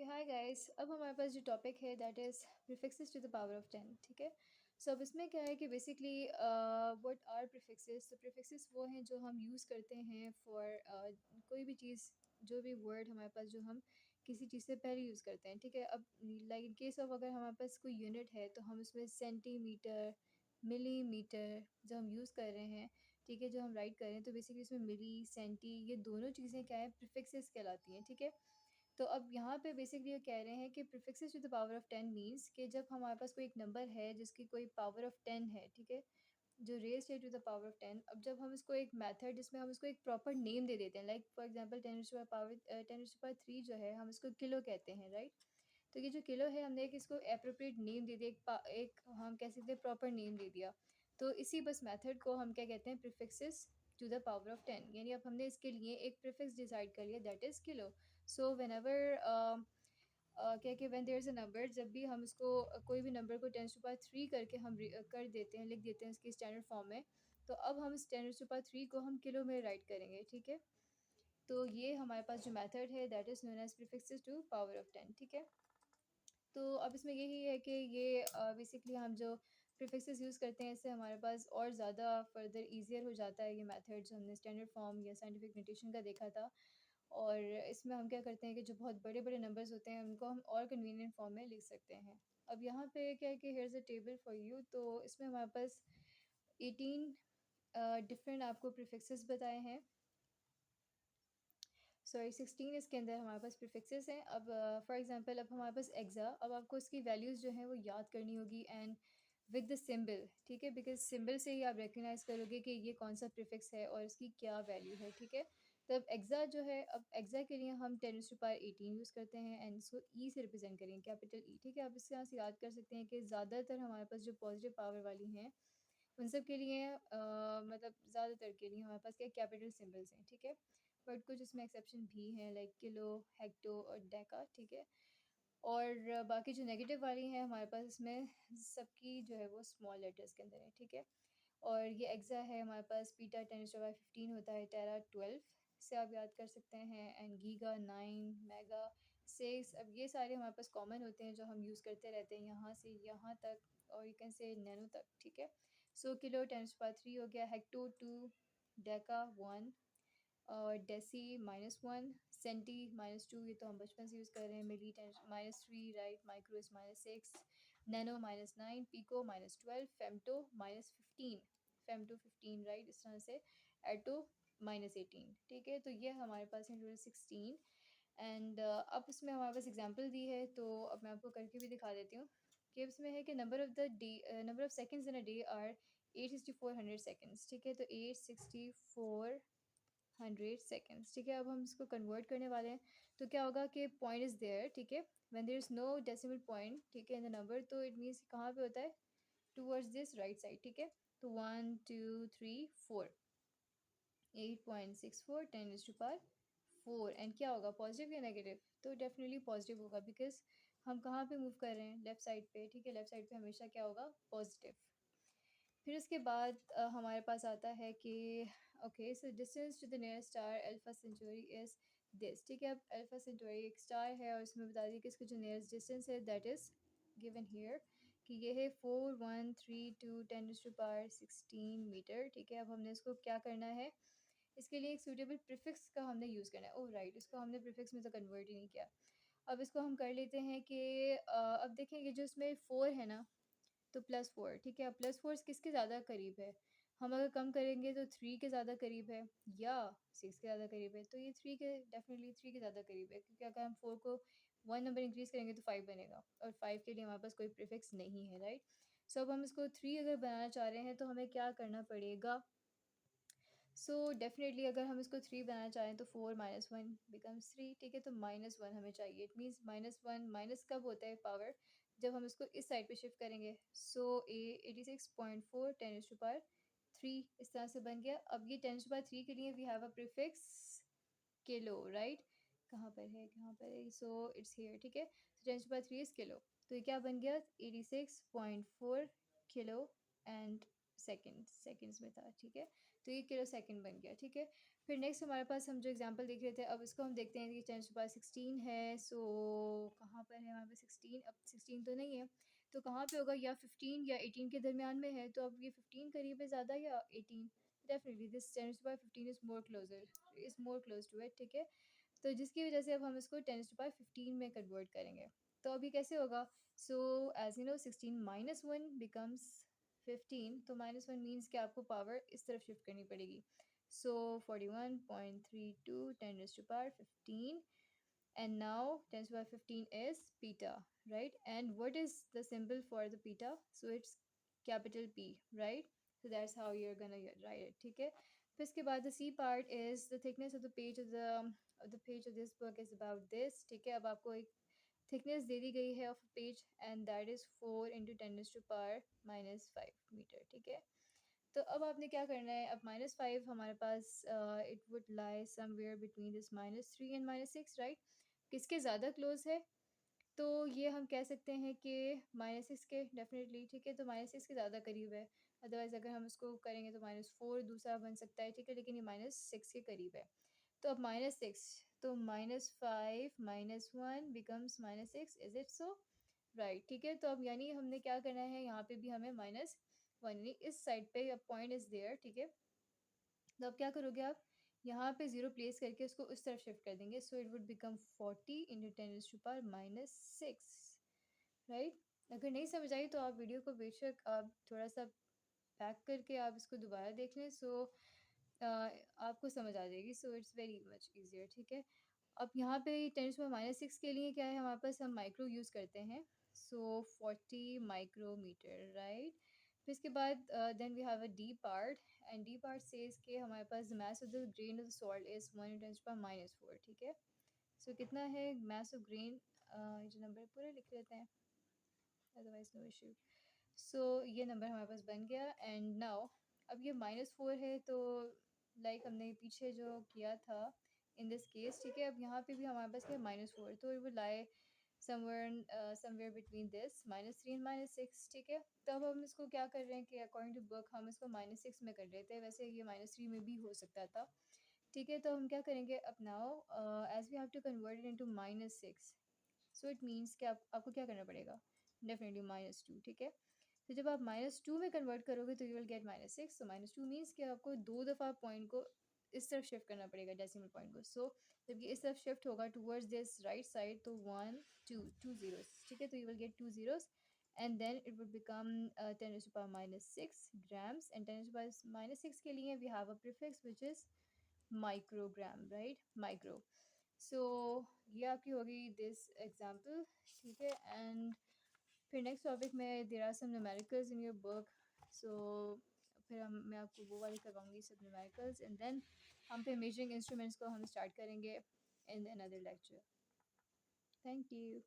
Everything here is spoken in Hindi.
Okay hi guys. अब हमारे पास जो टॉपिक है that is prefixes to the power of 10। ठीक है। सो अब इसमें क्या है कि बेसिकली व्हाट आर प्रीफिक्सेस। तो प्रीफिक्सेस वो हैं जो हम यूज़ करते हैं फॉर कोई भी चीज़, जो भी वर्ड हमारे पास जो हम किसी चीज़ से पहले यूज़ करते हैं। ठीक है। अब लाइक इन केस ऑफ अगर हमारे पास कोई यूनिट है तो हम उसमें सेंटीमीटर, मिलीमीटर जो हम यूज़ कर रहे हैं, ठीक है, जो हम राइट कर रहे हैं, तो बेसिकली इसमें मिली सेंटी ये दोनों चीज़ें क्या है, प्रीफिक्सेस कहलाती हैं। ठीक है। तो अब यहाँ पे बेसिकली ये कह रहे हैं कि prefixes to the power of 10 means कि जब हमारे पास कोई एक नंबर है जिसकी कोई पावर ऑफ 10 है, ठीक है, जो रेज़्ड है टू द पावर ऑफ 10। अब जब हम इसको एक मेथड जिसमें हम इसको एक प्रॉपर नेम दे देते हैं, like for example 10 to the power 10 to the power 3 जो है हम इसको किलो कहते हैं, राइट। तो ये जो किलो है हमने एक इसको एप्रोप्रिएट नेम दे दिया, एक हम कह सकते हैं प्रॉपर नेम दे दिया। तो इसी बस मेथड को हम क्या कहते हैं, prefixes to the power of 10। यानी अब हमने इसके लिए एक प्रीफिक्स डिसाइड कर लिया that is kilo. So whenever क्या कि when there is a number, जब भी हम इसको कोई भी नंबर को 10 टू पावर 3 करके हम कर देते हैं, लिख देते हैं इसकी स्टैंडर्ड फॉर्म में, तो अब हम इस 10 टू पावर 3 को हम किलो में राइट करेंगे। ठीक है। तो ये हमारे पास जो मेथड है that is known as prefixes to power of 10। ठीक है। तो अब इसमें यही है कि ये बेसिकली हम जो प्रीफिक्सेस यूज़ करते हैं इससे हमारे पास और ज़्यादा फर्दर ईज़ियर हो जाता है ये मेथड जो हमने स्टैंडर्ड फॉर्म या साइंटिफिक नोटेशन का देखा था। और इसमें हम क्या करते हैं कि जो बहुत बड़े-बड़े नंबर्स होते हैं उनको हम और कन्वीनिएंट फॉर्म में लिख सकते हैं। अब यहाँ पे क्या है कि here is a table for you. तो इसमें हमारे पास 18 डिफरेंट आपको प्रीफिक्सेस बताए हैं। सॉरी 16 इसके अंदर हमारे पास प्रीफिक्सेस हैं। अब फॉर एग्जांपल अब हमारे पास एग्ज़ा, अब आपको इसकी वैल्यूज़ जो हैं वो याद करनी होगी एंड विद द सिंबल। ठीक है, बिकॉज़ सिंबल से ही आप रिकॉग्नाइज़ करोगे कि ये कौन-सा प्रीफिक्स है और इसकी क्या वैल्यू है। ठीक है। तो अब एग्ज़ा जो है, अब एग्ज़ा के लिए हम 10 टू पावर 18 यूज़ करते हैं एंड इसको ई से रिप्रेज़ेंट करेंगे, कैपिटल ई। ठीक है। आप इससे यहाँ से याद कर सकते हैं कि ज़्यादातर हमारे पास जो पॉज़िटिव पावर वाली हैं, उन सब के लिए मतलब ज़्यादातर के लिए हमारे पास क्या कैपिटल सिंबल्स हैं। ठीक है। बट कुछ इसमें एक्सेप्शन भी हैं लाइक किलो, हेक्टो और डेका। ठीक है। और बाकी जो नेगेटिव वाली हैं हमारे पास, इसमें सबकी जो है वो स्मॉल लेटर्स के अंदर है। ठीक है। और ये एग्ज़ा है हमारे पास, पीटा 10⁻15 होता है, टेरा 12 से आप याद कर सकते हैं, एंड गीगा 9, मेगा 6। अब ये सारे हमारे पास कॉमन होते हैं जो हम यूज़ करते रहते हैं यहाँ से यहाँ तक, और यू कैन से नैनो तक। ठीक है। सो किलो 10⁻3 हो गया, हेक्टो 2, डेका 1 और डेसी -1, सेंटी -2, ये तो हम बचपन से यूज़ कर रहे हैं, milli -3, right, micro is -6, nano -9, pico -12, femto -15, femto 15, right, इस तरह से, एटो -18। ठीक है। तो ये हमारे पास है टोटल 16। एंड अब इसमें हमारे पास एग्जांपल दी है, तो अब मैं आपको करके भी दिखा देती हूँ कि इसमें है कि number of seconds in a day are 86400 seconds. ठीक है। तो 86400 सेकंड्स। ठीक है। अब हम इसको कन्वर्ट करने वाले हैं, तो क्या होगा कि पॉइंट इज़ देयर। ठीक है। When there is no decimal point, ठीक है, इन द नंबर, तो इट मीन्स कहाँ पे होता है, टुवर्ड्स दिस राइट साइड। ठीक है। तो 1 2 3 4, 8.64 10⁻4, एंड क्या होगा, पॉजिटिव या नेगेटिव, तो डेफिनेटली पॉजिटिव होगा बिकॉज हम कहाँ पे मूव कर रहे हैं, लेफ़्ट साइड पे। ठीक है। लेफ़्ट साइड पे हमेशा क्या होगा, पॉजिटिव। फिर उसके बाद हमारे पास आता है कि okay, so distance to the nearest star Alpha Centauri is this. ठीक है। अब अल्फा सेंचुरी एक स्टार है और इसमें बता दी कि इसका जो नियरेस्ट डिस्टेंस है दैट इज़ गिवन हियर, कि ये है 4132 10⁻16 मीटर। ठीक है। अब हमने इसको क्या करना है, इसके लिए एक सूटेबल प्रीफिक्स का हमने यूज़ करना है। ओह राइट, इसको हमने प्रीफिक्स में तो कन्वर्ट ही नहीं किया। अब इसको हम कर लेते हैं कि अब देखें ये जो इसमें 4 है ना, तो +4। ठीक है। अब +4 किसके ज़्यादा करीब है, हम अगर कम करेंगे तो 3 के ज़्यादा करीब है या 6 के ज़्यादा करीब है, तो ये 3 के, डेफिनेटली 3 के ज़्यादा करीब है, क्योंकि अगर हम 4 को 1 नंबर इंक्रीज़ करेंगे तो 5 बनेगा, और 5 के लिए हमारे पास कोई प्रीफिक्स नहीं है, राइट। सो अब हम इसको 3 अगर बनाना चाह रहे हैं तो हमें क्या करना पड़ेगा, सो डेफिनेटली अगर हम इसको 3 बनाना चाहें तो 4 -1 बिकम्स 3। ठीक है। तो -1 हमें चाहिए, इट मीन्स -1 माइनस कब होता है पावर, जब हम इसको इस साइड पे शिफ्ट करेंगे। सो ए 86.4 10⁻3 इस तरह से बन गया। अब ये 10⁻3 के लिए we have a prefix kilo, right. कहाँ पर है, सो इट्स हियर। ठीक है। तो 10⁻3 इज़ किलो, तो ये क्या बन गया, 86.4 किलो एंड सेकंड्स में था। ठीक है। तो ये किलो सेकंड बन गया। ठीक है। फिर नेक्स्ट हमारे पास हम जो एग्जांपल देख रहे थे, अब इसको हम देखते हैं कि 10⁻16 है। सो कहाँ पर है हमारे पास 16, अब 16 तो नहीं है, तो कहाँ पे होगा, या 15 या 18 के दरमियान में है, तो अब ये 15 करीब है ज़्यादा या 18, definitely this 10⁻15 is more closer, is more close to it, ठीक है। तो जिसकी वजह से अब हम इसको 10⁻15 में कन्वर्ट करेंगे। तो अभी कैसे होगा, so as you know 16 minus one becomes 15, तो माइनस वन मीन्स कि आपको पावर इस तरफ शिफ्ट करनी पड़ेगी। सो 41.32 10⁻15, and now 10⁻15 is peta, right? And what is the symbol for the peta? So it's capital P, right? So that's how you're gonna write it, ठीक है। फिर इसके बाद the C part is the thickness of the page of the page of this book is about this, ठीक है। अब आपको एक thickness दे दी गई है of a page and that is 4 into 10⁻⁻5 metre, ठीक है। तो अब आपने क्या करना है, अब -5 हमारे पास it would lie somewhere between this -3 and -6, right. किसके ज़्यादा क्लोज है, तो ये हम कह सकते हैं कि -6 के, डेफिनेटली, ठीक है। तो -6 के ज़्यादा करीब है, अदरवाइज़ अगर हम इसको करेंगे तो -4 दूसरा बन सकता है, ठीक है, लेकिन ये -6 के करीब है। तो अब -6, तो -5 -1 becomes -6, is it so, right, ठीक है। तो अब यानी हमने क्या करना है, यहाँ पे भी हमें -1 यानी इस साइड पे पॉइंट इज़ देयर, ठीक है। तो अब क्या करोगे आप, यहाँ पे ज़ीरो प्लेस करके उसको उस तरफ शिफ्ट कर देंगे, so it would become 40 into 10⁻⁻6, right. अगर नहीं समझ आई तो आप वीडियो को बेशक आप थोड़ा सा बैक करके आप इसको दोबारा देख लें, सो आपको समझ आ जाएगी, so it's very much easier, ठीक है। अब यहाँ पे 10⁻⁻6 के लिए क्या है हमारे पास, हम माइक्रो यूज़ करते हैं, सो 40 माइक्रोमीटर, राइट। फिर इसके बाद then we have a D part, and D part says के हमारे पास the mass of the grain of the salt is 1 × 10⁻⁻4, ठीक है। सो कितना है मास ऑफ ग्रेन, ये जो नंबर पूरे लिख लेते हैं, अदरवाइज नो इशू। सो ये नंबर हमारे पास बन गया, एंड नाउ अब ये -4 है, तो लाइक हमने पीछे जो किया था इन दिस केस, ठीक है। अब यहाँ पे भी हमारे पास क्या है -4, तो it will lie somewhere between this -3 and -6, ठीक है। तो अब हम इसको क्या कर रहे हैं कि अकॉर्डिंग टू बुक हम इसको -6 में कर लेते हैं, वैसे ये -3 में भी हो सकता था, ठीक है। तो हम क्या करेंगे, अब now as we have to convert it into -6, so it means कि आपको क्या करना पड़ेगा, डेफिनेटली -2, ठीक है। तो जब आप -2 में कन्वर्ट करोगे तो यू विल गेट -6, तो -2 मीन्स कि आपको 2 दफ़ा पॉइंट को इस तरफ शिफ्ट करना पड़ेगा, डेसिमल पॉइंट को। सो जब ये इस तरफ शिफ्ट होगा टूवर्ड्स दिस राइट साइड, तो 1 2 ज़ीरोस, ठीक है। तो you will get 2 zeros, and then it would become 10⁻⁻6 grams, and 10⁻⁻6 के लिए we have a prefix which is microgram, right, micro. So ये आपकी होगी दिस एग्जाम्पल, ठीक है। एंड फिर नेक्स्ट टॉपिक में there are some numericals in your book, so फिर मैं आपको वो वाली करवाऊँगी सब न्यूमेरिकल्स, एंड देन हम फिर मेजरिंग इंस्ट्रूमेंट्स को हम स्टार्ट करेंगे in another lecture. Thank you.